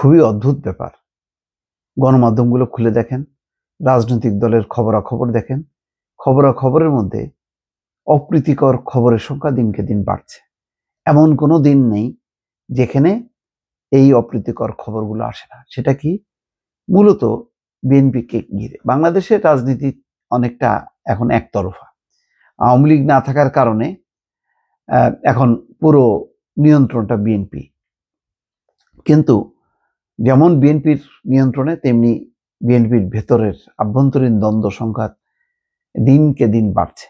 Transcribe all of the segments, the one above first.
খুবই অদ্ভুত ব্যাপার। গণমাধ্যমগুলো খুলে দেখেন, রাজনৈতিক দলের খবরাখবর দেখেন, খবরাখবরের মধ্যে অপ্রীতিকর খবরের সংখ্যা দিনকে দিন বাড়ছে। এমন কোনো দিন নেই যেখানে এই অপ্রীতিকর খবরগুলো আসে না। সেটা কি? মূলত বিএনপিকে ঘিরে। বাংলাদেশের রাজনীতি অনেকটা এখন একতরফা। আওয়ামী লীগ না থাকার কারণে এখন পুরো নিয়ন্ত্রণটা বিএনপি। কিন্তু যেমন বিএনপির নিয়ন্ত্রণে, তেমনি বিএনপির ভেতরের আভ্যন্তরীণ দ্বন্দ্ব সংঘাত দিনকে দিন বাড়ছে।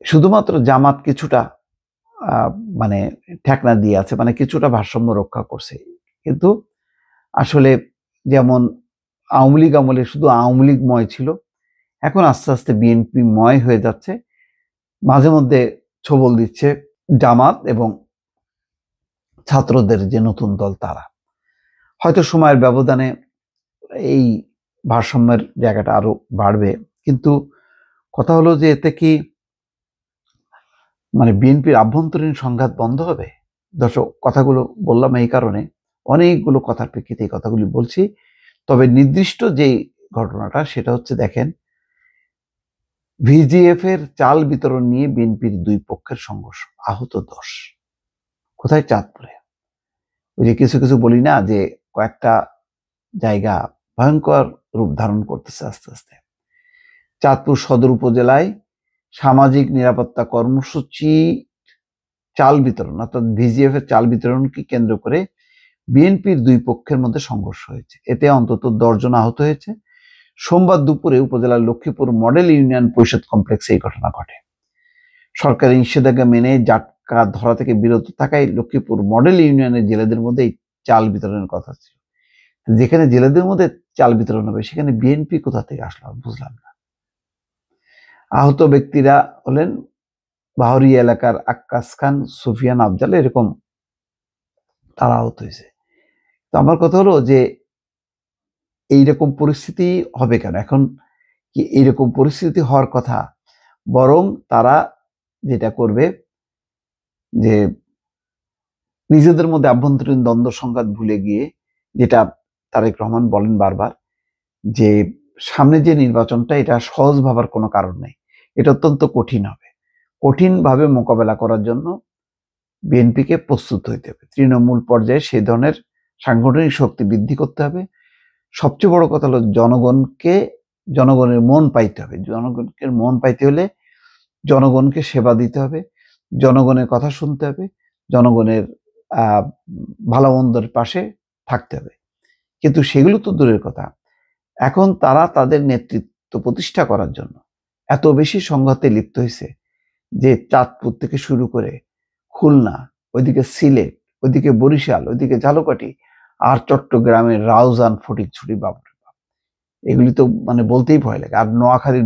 শুধুমাত্র জামাত কিছুটা মানে ঠেকনা দিয়ে আছে, মানে কিছুটা ভারসাম্য রক্ষা করছে। কিন্তু আসলে যেমন আওয়ামী লীগ আমলে শুধু আওয়ামী লীগময় ছিল, এখন আস্তে আস্তে বিএনপি ময় হয়ে যাচ্ছে। মাঝে মধ্যে ছবল দিচ্ছে জামাত এবং ছাত্রদের যে নতুন দল, তারা হয়তো সময়ের ব্যবধানে এই ভারসাম্যের জায়গাটা আরো বাড়বে। কিন্তু কথা হলো যে এতে কি মানে বিএনপির আভ্যন্তরীণ সংঘাত বন্ধ হবে? দর্শক, কথাগুলো বললাম এই কারণে, অনেকগুলো কথার প্রেক্ষিতে এই কথাগুলি বলছি। তবে নির্দিষ্ট যেই ঘটনাটা সেটা হচ্ছে, দেখেন, ভিজিএফ এর চাল বিতরণ নিয়ে বিএনপির দুই পক্ষের সংঘর্ষ, আহত 10। কোথায়? চাঁদপুরে। ওই যে কিছু কিছু বলি না যে কয়েকটা জায়গা ভয়ঙ্কর রূপ ধারণ করতেছে আস্তে আস্তে। চাঁদপুর সদর উপজেলায় সামাজিক নিরাপত্তা কর্মসূচি চাল বিতরণ, অর্থাৎ ভিজিএফ এর চাল বিতরণকে কেন্দ্র করে বিএনপির দুই পক্ষের মধ্যে সংঘর্ষ হয়েছে। এতে অন্তত 10 জন আহত হয়েছে। সোমবার দুপুরে উপজেলার লক্ষ্মীপুর মডেল ইউনিয়ন পরিষদ কমপ্লেক্সে এই ঘটনা ঘটে। সরকারি নিষেধাজ্ঞা মেনে জাটকা ধরা থেকে বিরত থাকায় লক্ষ্মীপুর মডেল ইউনিয়নের জেলেদের মধ্যে এই চাল বিতরণের কথা ছিল। যেখানে জেলেদের মধ্যে চাল বিতরণ হবে, সেখানে বিএনপি কোথা থেকে আসলো বুঝলাম না। আহত ব্যক্তিরা হলেন বাহরিয়া এলাকার আক্কাস খান, সুফিয়ান, আফজাল, এরকম তারা আহত হয়েছে। তো আমার কথা হলো যে এইরকম পরিস্থিতি হবে কেন? এখন কি এইরকম পরিস্থিতি হওয়ার কথা? বরং তারা যেটা করবে যে নিজেদের মধ্যে আভ্যন্তরীণ দ্বন্দ্ব সংঘাত ভুলে গিয়ে, যেটা তারেক রহমান বলেন বারবার, যে সামনে যে নির্বাচনটা, এটা সহজ ভাবার কোনো কারণ নেই, এটা অত্যন্ত কঠিন হবে। কঠিনভাবে মোকাবেলা করার জন্য বিএনপিকে প্রস্তুত হইতে হবে। তৃণমূল পর্যায়ে সেই ধরনের সাংগঠনিক শক্তি বৃদ্ধি করতে হবে। সবচেয়ে বড় কথা হলো জনগণের মন পাইতে হবে। জনগণকে মন পাইতে হলে জনগণকে সেবা দিতে হবে, জনগণের কথা শুনতে হবে, জনগণের ভালো মন্দের পাশে থাকতে হবে। কিন্তু সেগুলো তো দূরের কথা। এখন তারা তাদের নেতৃত্ব প্রতিষ্ঠা করার জন্য এত বেশি সংঘাতে লিপ্ত হয়েছে যে চাঁদপুর থেকে শুরু করে খুলনা, ওইদিকে সিলেট, ওইদিকে বরিশাল, ওইদিকে ঝালকাঠি, আর চট্টগ্রামের রাউজান, ফটিকছড়ি, বাবুর, এগুলি তো মানে বলতেই ভয় লাগে। আর নোয়াখালীর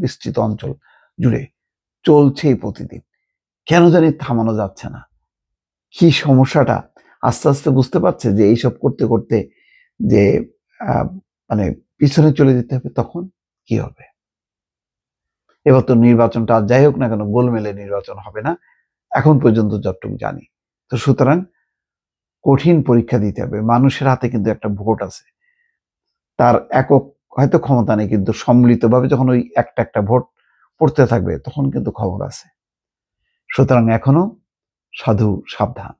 বিস্তৃত অঞ্চল জুড়ে চলছেই প্রতিদিন। কেন জানি থামানো যাচ্ছে না। কি সমস্যাটা আস্তে আস্তে বুঝতে পারছে যে এইসব করতে করতে যে মানে পিছনে চলে যেতে হবে, তখন কি হবে? এবার তো নির্বাচনটা যাই হোক না কেন, গোলমেলে নির্বাচন হবে না, এখন পর্যন্ত যতটুকু জানি। তো সুতরাং কঠিন পরীক্ষা দিতে হবে। মানুষের হাতে কিন্তু একটা ভোট আছে, তার একক হয়তো ক্ষমতা নেই, কিন্তু সম্মিলিতভাবে যখন ওই একটা একটা ভোট পড়তে থাকবে, তখন কিন্তু খবর আছে। সুতরাং এখনো সাধু সাবধান।